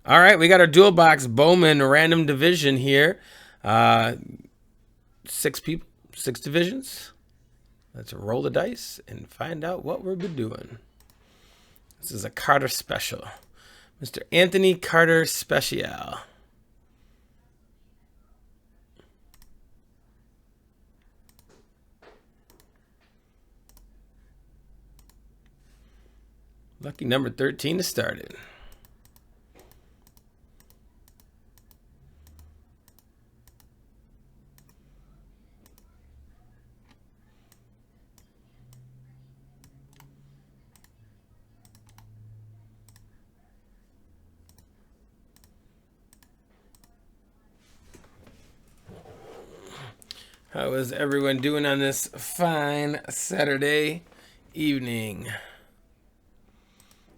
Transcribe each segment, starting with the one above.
All right, we got our dual box Bowman random division here. 6 people, 6 divisions. Let's roll the dice and find out what we'll be doing. This is a Carter special. Mr. Anthony Carter Special. Lucky number 13 to start it. How is everyone doing on this fine Saturday evening?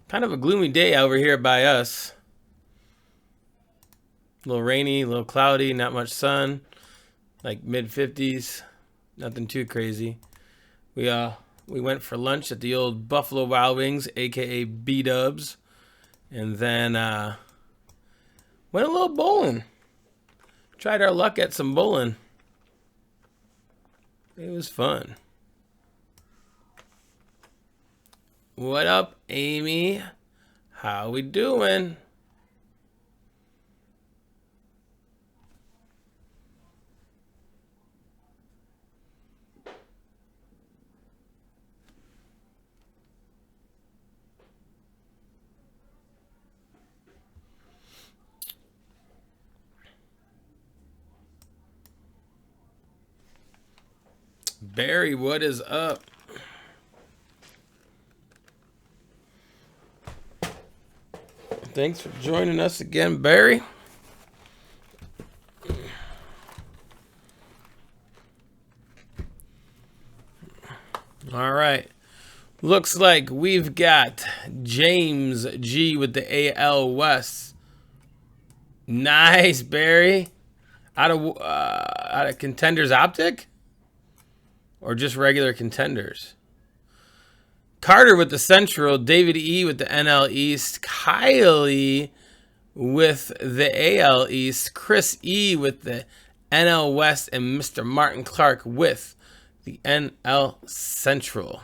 Kind of a gloomy day over here by us. A little rainy, a little cloudy, not much sun. Like mid-50s. Nothing too crazy. We went for lunch at the old Buffalo Wild Wings, aka B-Dubs. And then went a little bowling. Tried our luck at some bowling. It was fun. What up, Amy? How we doing? Barry, what is up? Thanks for joining us again, Barry. All right. Looks like we've got James G with the AL West. Nice, Barry. Out of Contenders Optic? Or just regular Contenders? Carter with the Central, David E with the NL East, Kylie with the AL East, Chris E with the NL West, and Mr. Martin Clark with the NL Central.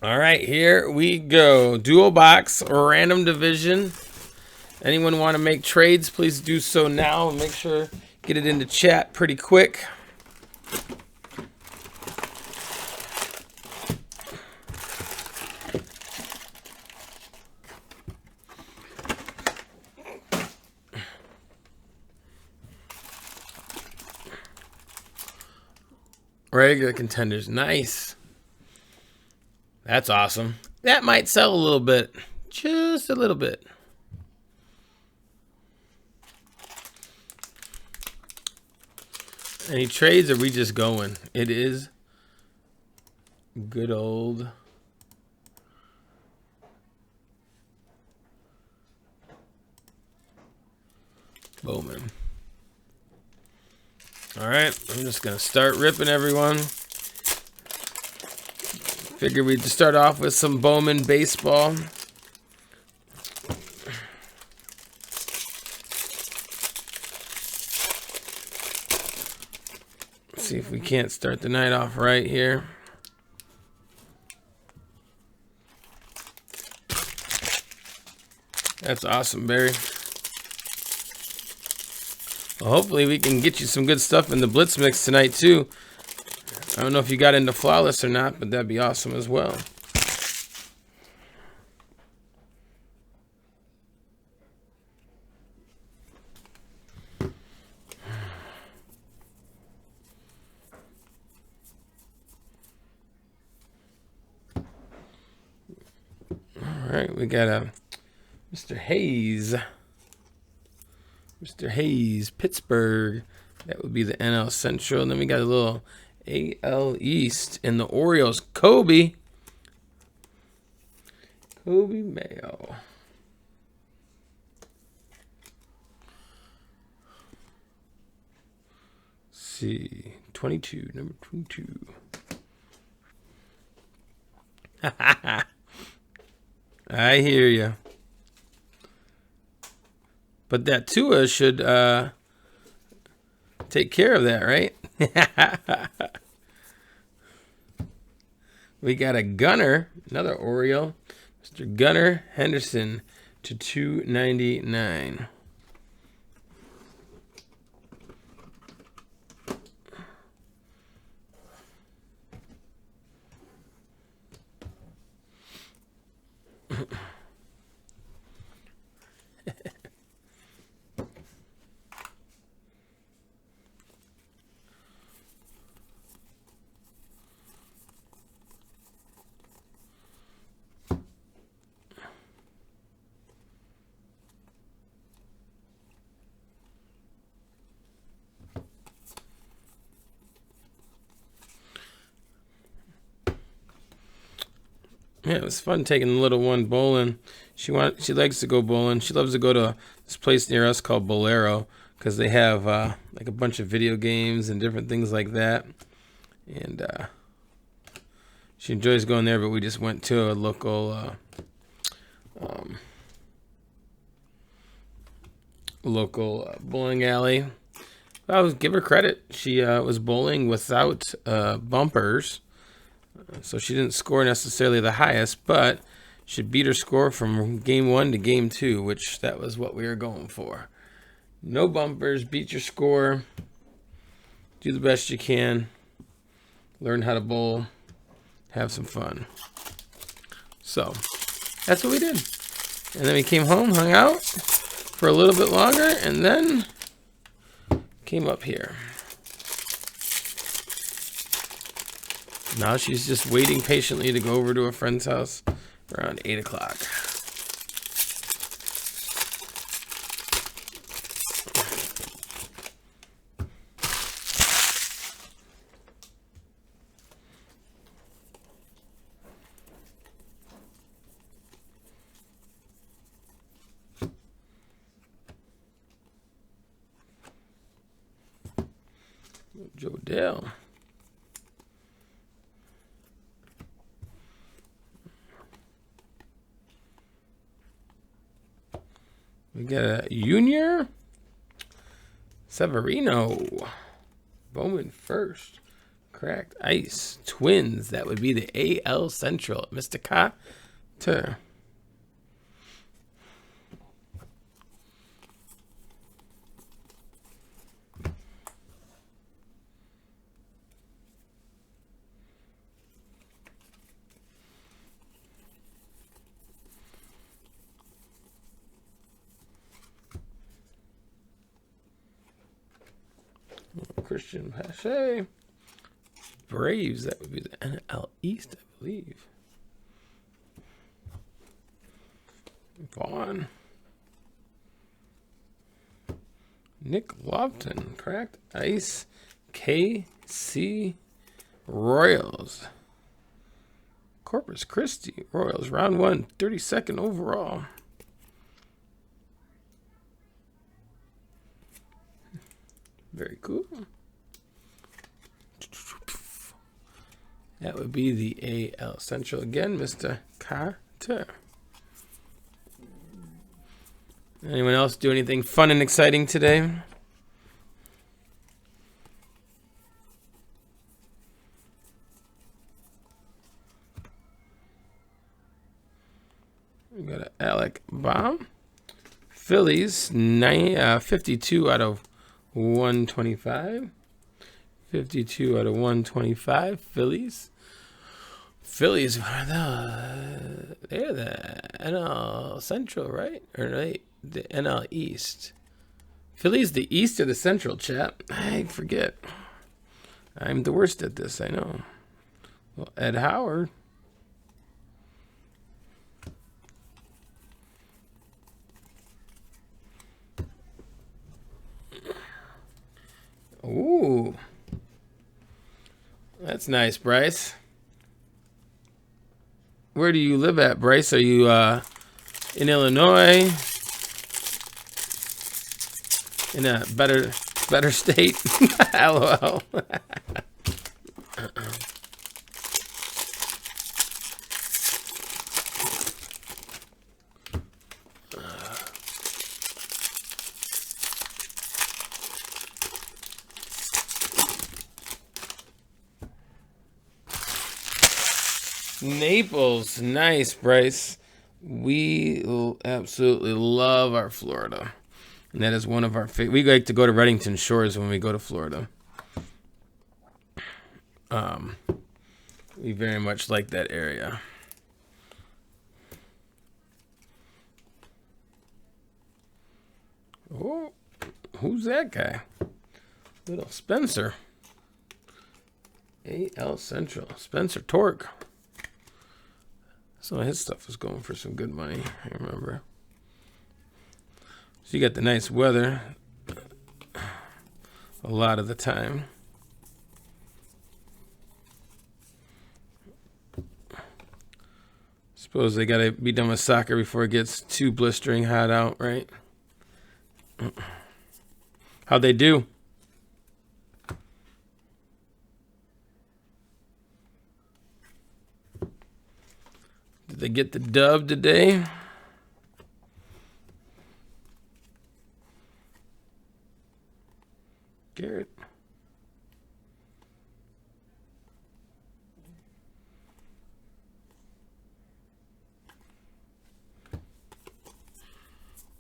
All right, here we go. Dual box, random division. Anyone want to make trades, please do so now. Make sure get it into chat pretty quick. Regular Contenders, nice. That's awesome. That might sell a little bit, just a little bit. Any trades, or are we just going? It is good old Bowman. All right, I'm just going to start ripping everyone. Figured we'd start off with some Bowman baseball. See if we can't start the night off right here. That's awesome, Barry. Well, hopefully we can get you some good stuff in the Blitz Mix tonight, too. I don't know if you got into Flawless or not, but that'd be awesome as well. All right, we got a Mr. Hayes. Mr. Hayes, Pittsburgh. That would be the NL Central. And then we got a little AL East in the Orioles. Kobe Mayo. Let's see. 22, number 22. I hear you. But that Tua should take care of that, right? We got a Gunner, another Oriole, Mr. Gunner Henderson to 299. Yeah, it was fun taking the little one bowling. She likes to go bowling. She loves to go to this place near us called Bolero because they have like a bunch of video games and different things like that. And she enjoys going there. But we just went to a local bowling alley. I would give her credit. She was bowling without bumpers. So she didn't score necessarily the highest, but she beat her score from game 1 to game 2, which that was what we were going for. No bumpers, beat your score, do the best you can, learn how to bowl, have some fun. So that's what we did. And then we came home, hung out for a little bit longer, and then came up here. Now she's just waiting patiently to go over to a friend's house around 8 o'clock. Joe Dale. We got a Junior Severino. Bowman first. Cracked ice. Twins. That would be the AL Central. Mr. Carter. Christian Pache. Braves, that would be the NL East, I believe. Vaughn. Nick Lofton, cracked ice. KC Royals. Corpus Christi Royals, round 1, 32nd overall. Very cool. That would be the AL Central again, Mr. Carter. Anyone else do anything fun and exciting today? We got an Alec Baum. Phillies, 52 out of 125. 52 out of 125. Phillies. Phillies, they're the NL Central, right? Or the NL East. Phillies the East or the Central, chat? I forget. I'm the worst at this, I know. Well, Ed Howard. Ooh. That's nice, Bryce. Where do you live at, Bryce? Are you in Illinois? In a better state? LOL. Naples. Nice, Bryce. We absolutely love our Florida. And that is one of our favorite. We like to go to Reddington Shores when we go to Florida. We very much like that area. Oh, who's that guy? Little Spencer. AL Central. Spencer Torque. Some of his stuff was going for some good money, I remember. So you got the nice weather a lot of the time. Suppose they got to be done with soccer before it gets too blistering hot out, right? How'd they do? Did they get the dub today? Garrett.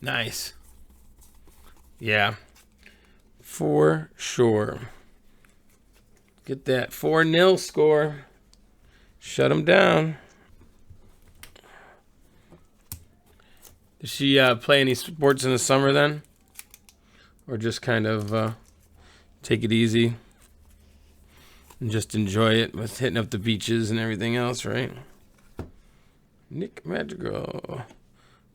Nice. Yeah. For sure. Get that 4-0 score. Shut them down. Did she play any sports in the summer then? Or just kind of take it easy and just enjoy it with hitting up the beaches and everything else, right? Nick Madrigal.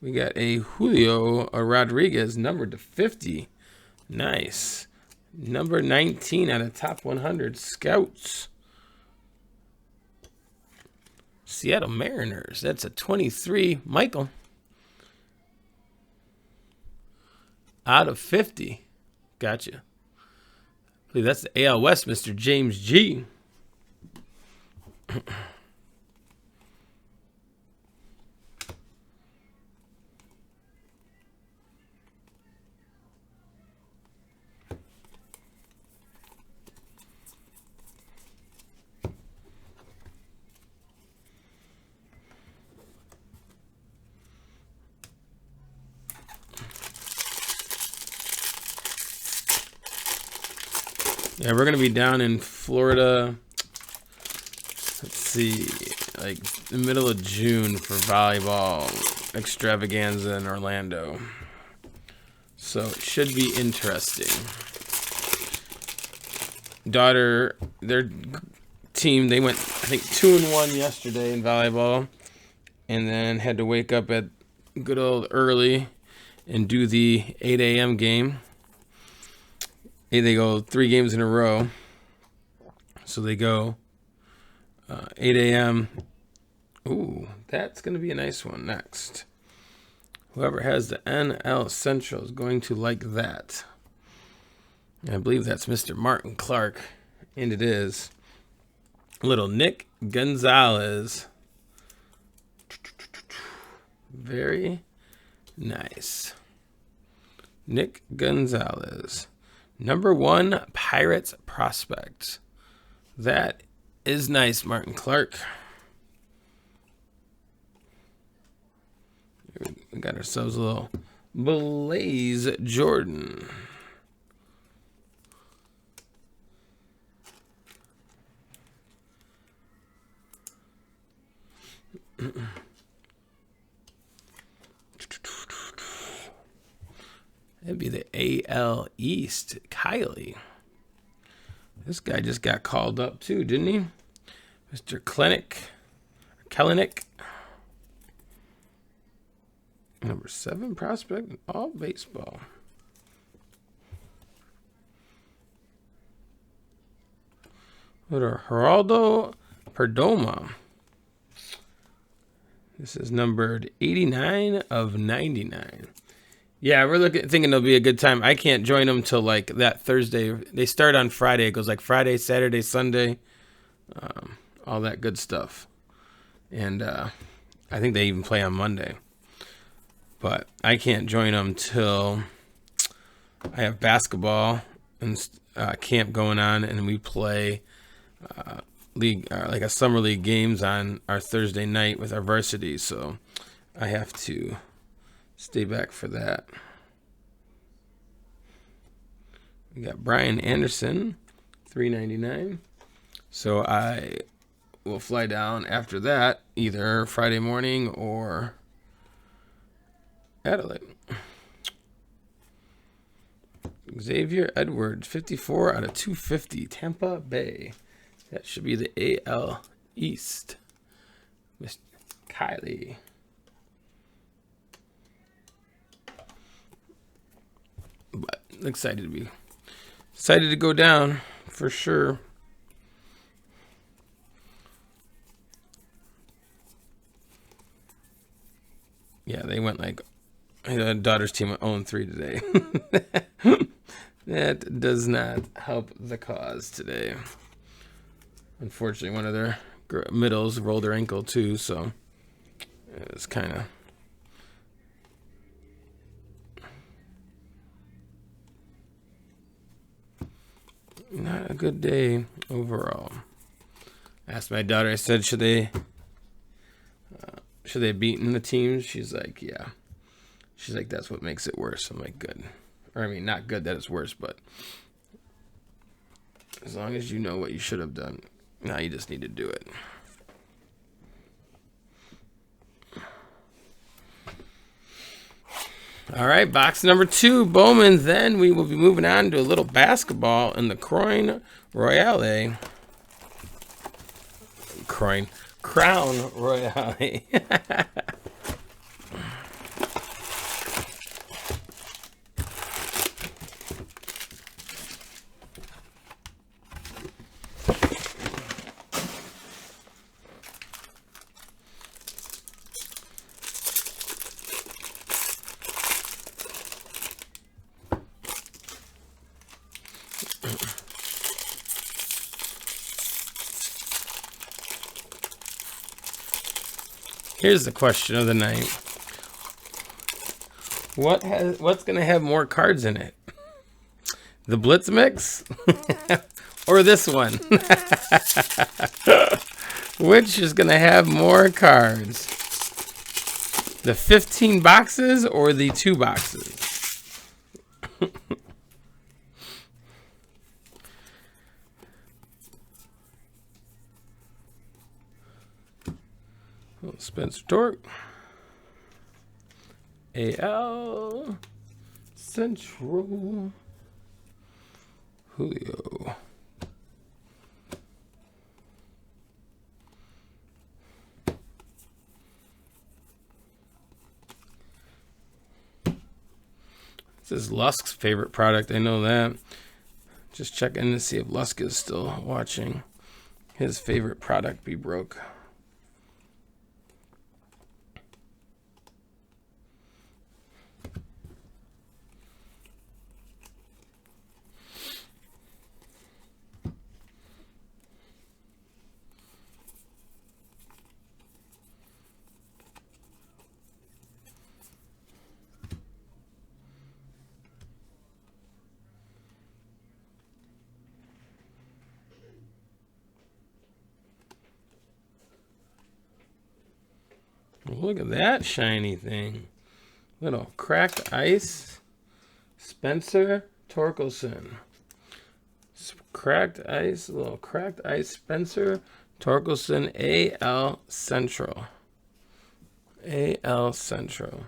We got a Julio Rodriguez numbered to 50. Nice. Number 19 out of top 100 scouts. Seattle Mariners. That's a 23. Michael. Out of 50. Gotcha. I believe that's the AL West, Mr. James G. Yeah, we're going to be down in Florida, let's see, like the middle of June for volleyball extravaganza in Orlando. So it should be interesting. Daughter, their team, they went, I think, 2-1 yesterday in volleyball, and then had to wake up at good old early and do the 8 a.m. game. They go 3 games in a row. So they go 8 a.m. Ooh, that's going to be a nice one next. Whoever has the NL Central is going to like that. I believe that's Mr. Martin Clark. And it is. Little Nick Gonzalez. Very nice. Nick Gonzalez. Number 1 Pirates prospect. That is nice, Martin Clark. We got ourselves a little Blaze Jordan. That'd be the AL East. Kylie. This guy just got called up too, didn't he? Mr. Kellenick. Number 7 prospect in all baseball. What are Geraldo Perdomo? This is numbered 89 of 99. Yeah, we're thinking it'll be a good time. I can't join them till like that Thursday. They start on Friday. It goes like Friday, Saturday, Sunday, all that good stuff. And I think they even play on Monday. But I can't join them till I have basketball and camp going on, and we play league, like a summer league games on our Thursday night with our varsity, so I have to stay back for that. We got Brian Anderson, $3.99. So I will fly down after that, either Friday morning or Adelaide. Xavier Edwards, 54 out of 250, Tampa Bay. That should be the AL East. Miss Kylie. But excited to go down for sure. Yeah, they went like daughter's team went 0-3 today. That does not help the cause today. Unfortunately, one of their middles rolled their ankle too, so it was kind of not a good day overall. I asked my daughter, I said, should they have beaten the teams? She's like, yeah. She's like, that's what makes it worse. I'm like, good. Or I mean, not good that it's worse, but as long as you know what you should have done, now you just need to do it. All right, box number 2, Bowman. Then we will be moving on to a little basketball in the Crown Royale. Crown Royale. Here's the question of the night. What's going to have more cards in it? The Blitz Mix? Or this one? Which is going to have more cards? The 15 boxes or the 2 boxes? Spencer Torque. AL Central. Julio. This is Lusk's favorite product. I know that. Just checking to see if Lusk is still watching. His favorite product be broke. Look at that shiny thing. Little cracked ice. Spencer Torkelson. Cracked ice. Little cracked ice. Spencer Torkelson. AL Central. AL Central.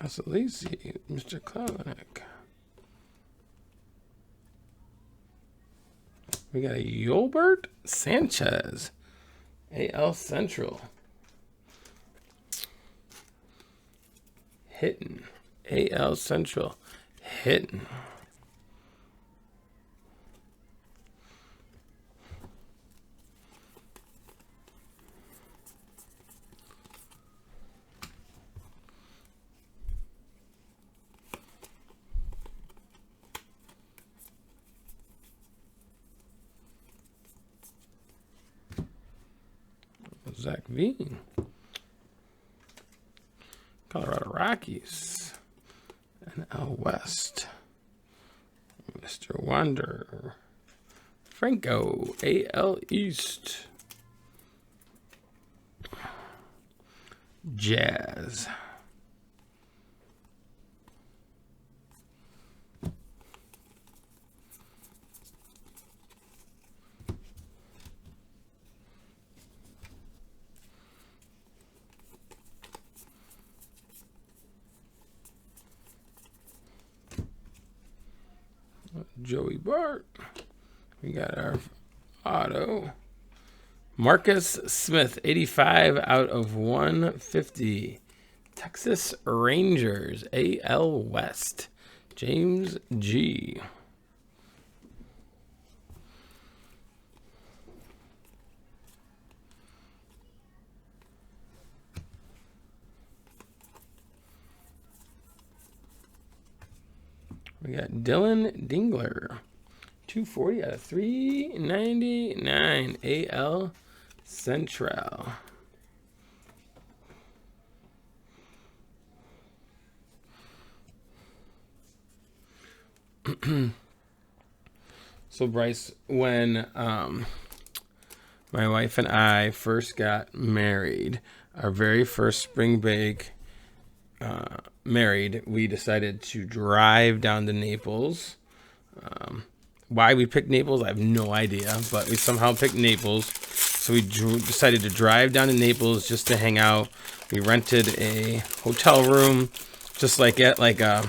Asalisi, Mr. Kleinick. We got a Yolbert Sanchez, AL Central. Hitting. AL Central. Hitting. Zach Veen. Colorado Rockies. NL West. Mr. Wander. Franco. AL East. Jazz. Joey Bart. We got our auto. Marcus Smith, 85 out of 150. Texas Rangers, AL West. James G. We got Dylan Dingler, 240 out of 399, AL Central. So Bryce, when my wife and I first got married, our very first spring break, married, we decided to drive down to Naples. Why we picked Naples, I have no idea, but we somehow picked Naples. So we decided to drive down to Naples just to hang out. We rented a hotel room, just like at like a,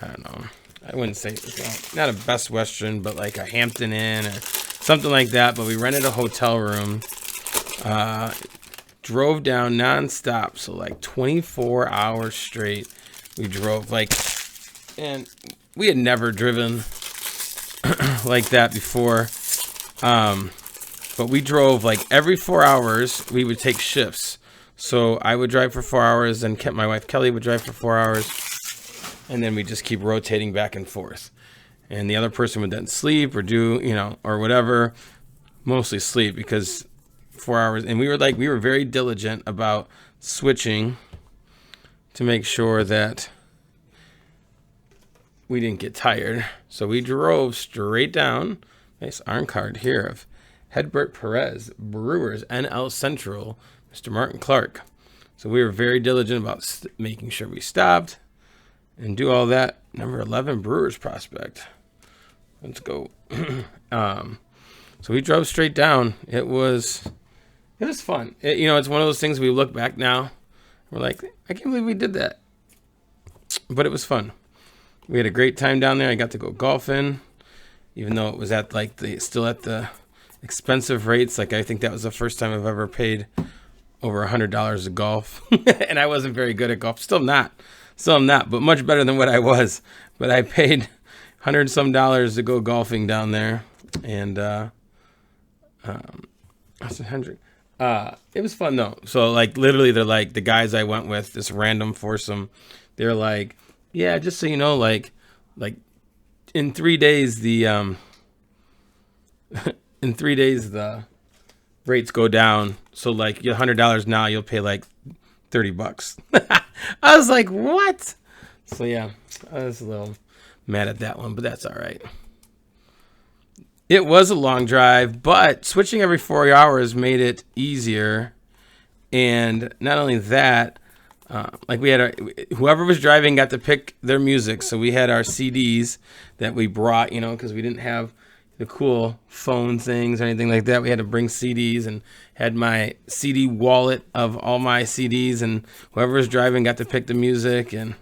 I don't know, I wouldn't say not a Best Western, but like a Hampton Inn or something like that. But we rented a hotel room. Drove down nonstop, so like 24 hours straight. We drove and we had never driven like that before. But we drove like every 4 hours. We would take shifts. So I would drive for 4 hours, and my wife Kelly would drive for 4 hours, and then we just keep rotating back and forth. And the other person would then sleep or do, or whatever. Mostly sleep because 4 hours, and we were very diligent about switching to make sure that we didn't get tired. So we drove straight down. Nice arm card here of Hedbert Perez, Brewers, NL Central, Mr. Martin Clark. So we were very diligent about making sure we stopped and do all that. Number 11 Brewers prospect. Let's go. So we drove straight down. It was fun. It's one of those things we look back now. We're like, I can't believe we did that. But it was fun. We had a great time down there. I got to go golfing, even though it was still at the expensive rates. Like, I think that was the first time I've ever paid over $100 of golf. And I wasn't very good at golf. Still not, but much better than what I was. But I paid $100 some to go golfing down there. And, Hendrick. It was fun though. So literally they're like, the guys I went with, this random foursome, they're like, yeah, just so you know, like in 3 days the in 3 days the rates go down. So like your $100 now, you'll pay like $30. I was like, what? So yeah, I was a little mad at that one, but that's all right. It was a long drive, but switching every 4 hours made it easier. And not only that, we had whoever was driving got to pick their music. So we had our CDs that we brought, because we didn't have the cool phone things or anything like that. We had to bring CDs and had my CD wallet of all my CDs, and whoever was driving got to pick the music, and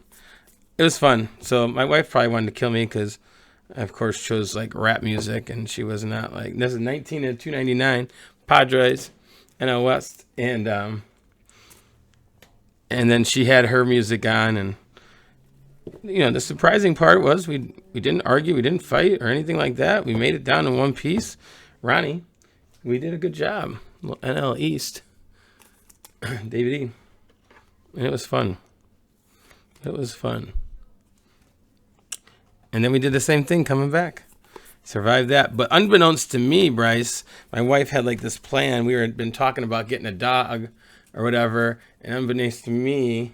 it was fun. So my wife probably wanted to kill me because I, of course, chose like rap music, and she was not like, this is 19 and 299 Padres, NL West, and then she had her music on, and the surprising part was we didn't argue, we didn't fight or anything like that. We made it down in one piece. Ronnie, we did a good job. NL East, David E. And it was fun. It was fun. And then we did the same thing coming back. Survived that. But unbeknownst to me, Bryce, my wife had like this plan. We had been talking about getting a dog or whatever. And unbeknownst to me,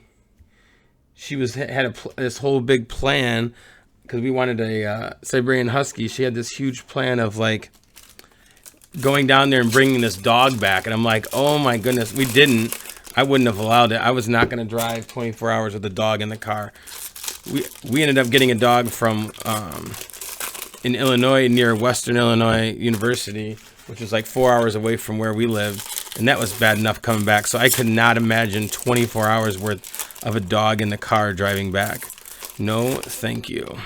she had this whole big plan because we wanted a Siberian Husky. She had this huge plan of like going down there and bringing this dog back. And I'm like, oh my goodness, we didn't. I wouldn't have allowed it. I was not going to drive 24 hours with a dog in the car. We ended up getting a dog from in Illinois near Western Illinois University, which is like 4 hours away from where we lived. And that was bad enough coming back. So I could not imagine 24 hours worth of a dog in the car driving back. No, thank you.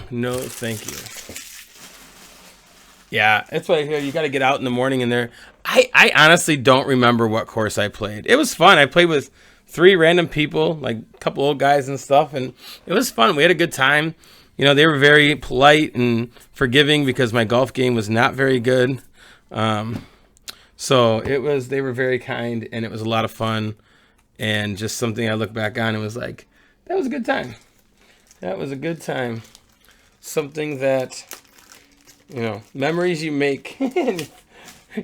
No, thank you. Yeah, that's what I hear. You got to get out in the morning and there. I honestly don't remember what course I played. It was fun. I played with 3 random people, like a couple old guys and stuff, and it was fun. We had a good time. They were very polite and forgiving because my golf game was not very good. So they were very kind, and it was a lot of fun, and just something I look back on and was like, that was a good time. That was a good time. Something that, memories you make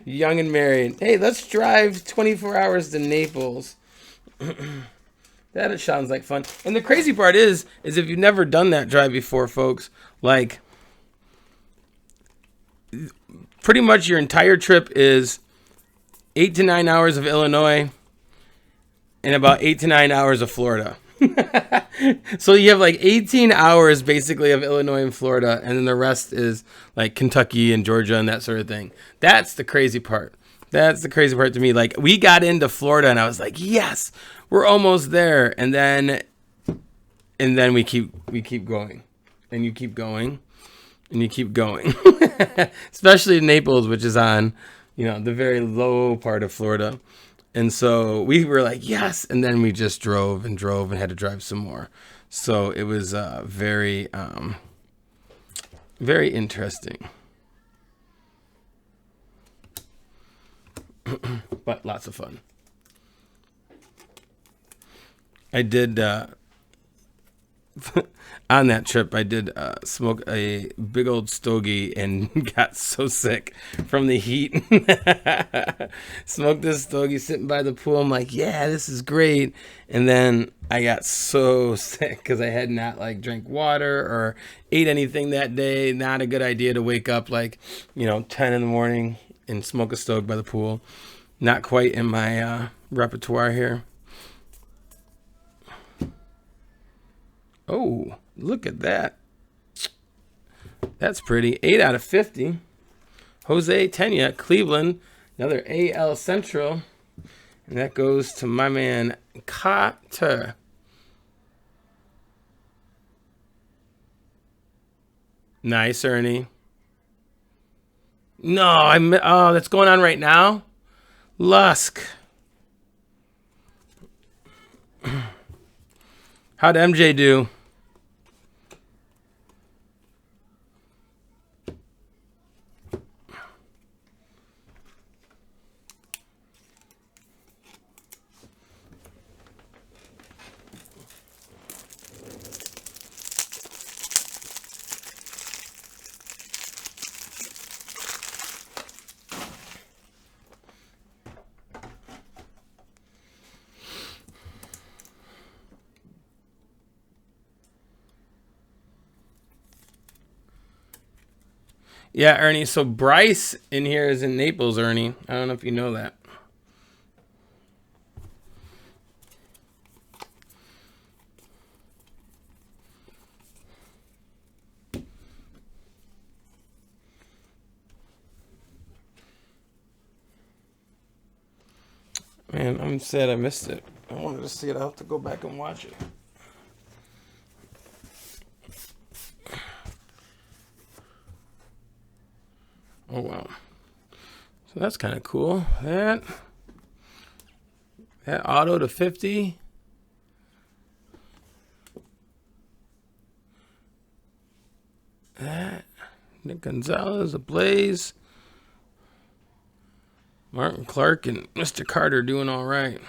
young and married. Hey, let's drive 24 hours to Naples. That sounds like fun. And the crazy part is if you've never done that drive before, folks, like pretty much your entire trip is 8 to 9 hours of Illinois and about 8 to 9 hours of Florida. So you have like 18 hours basically of Illinois and Florida, and then the rest is like Kentucky and Georgia and that sort of thing. That's the crazy part. That's the crazy part to me. Like, we got into Florida and I was like, yes, we're almost there. And then we keep going, and you keep going, and you keep going. Especially Naples, which is on, the very low part of Florida. And so we were like, yes. And then we just drove and had to drive some more. So it was very, very interesting. But lots of fun. I did, on that trip, I did smoke a big old stogie and got so sick from the heat. Smoked this stogie sitting by the pool. I'm like, yeah, this is great. And then I got so sick because I had not drank water or ate anything that day. Not a good idea to wake up 10 in the morning and smoke a stogie by the pool. Not quite in my repertoire here. Oh, look at that. That's pretty. 8 out of 50. Jose Tena, Cleveland. Another AL Central. And that goes to my man, Carter. Nice, Ernie. No, that's going on right now? Lusk. How'd MJ do? Yeah, Ernie. So Bryce in here is in Naples, Ernie. I don't know if you know that. Man, I'm sad I missed it. I wanted to see it. I'll have to go back and watch it. Oh, wow. So that's kind of cool. That auto to 50. That Nick Gonzalez, a Blaze. Martin Clark and Mr. Carter doing all right.